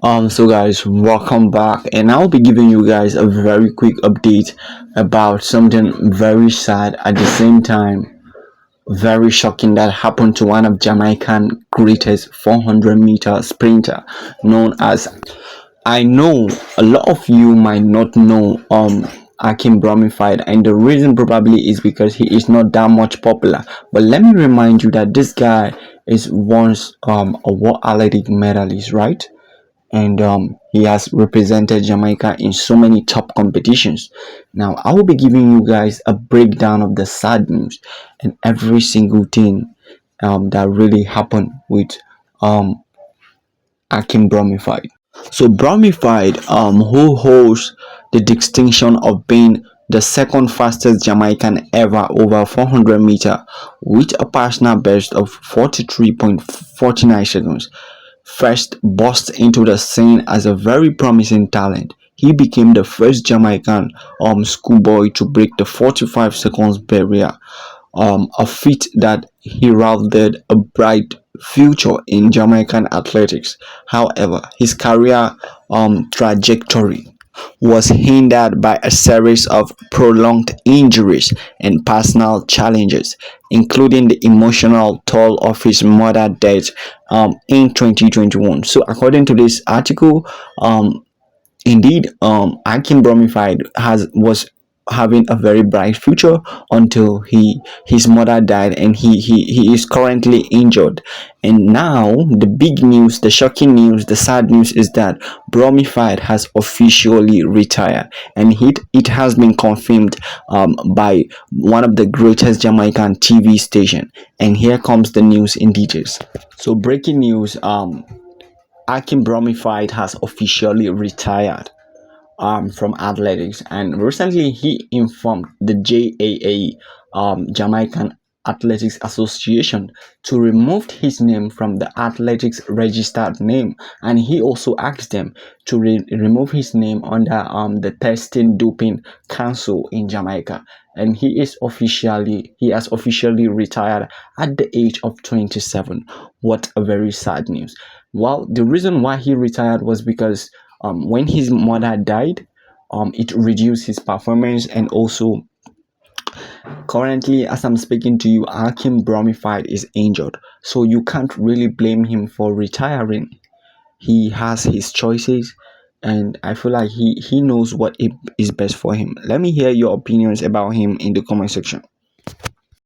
So guys, welcome back, and I'll be giving you guys a very quick update about something very sad at the same time very shocking that happened to one of Jamaican greatest 400-meter sprinter known as. I know a lot of you might not know Akeem Bromified, and the reason probably is because he is not that much popular. But let me remind you that this guy is once a world athletic medalist, right? And he has represented Jamaica in so many top competitions. Now, I will be giving you guys a breakdown of the sad news and every single thing that really happened with um, Akim Bromified. So, Bromified, who holds the distinction of being the second fastest Jamaican ever over 400-meter with a personal best of 43.49 seconds, first burst into the scene as a very promising talent. He became the first Jamaican schoolboy to break the 45 seconds barrier, a feat that heralded a bright future in Jamaican athletics. However, his career trajectory was hindered by a series of prolonged injuries and personal challenges, including the emotional toll of his mother's death in 2021. So, according to this article, indeed, Akin Bromified has was having a very bright future until his mother died, and he is currently injured. And now the big news, the shocking news, the sad news is that Bromified has officially retired, and it has been confirmed by one of the greatest Jamaican TV station. And here comes the news in details. So breaking news, Akin Bromified has officially retired from athletics, and recently he informed the JAA, Jamaican Athletics Association, to remove his name from the athletics registered name, and he also asked them to remove his name under the Testing Doping Council in Jamaica. And he has officially retired at the age of 27. What a very sad news. Well, the reason why he retired was because when his mother died, it reduced his performance, and also currently, as I'm speaking to you, Akim Bromified is injured, so you can't really blame him for retiring. He has his choices, and I feel like he knows what is best for him. Let me hear your opinions about him in the comment section.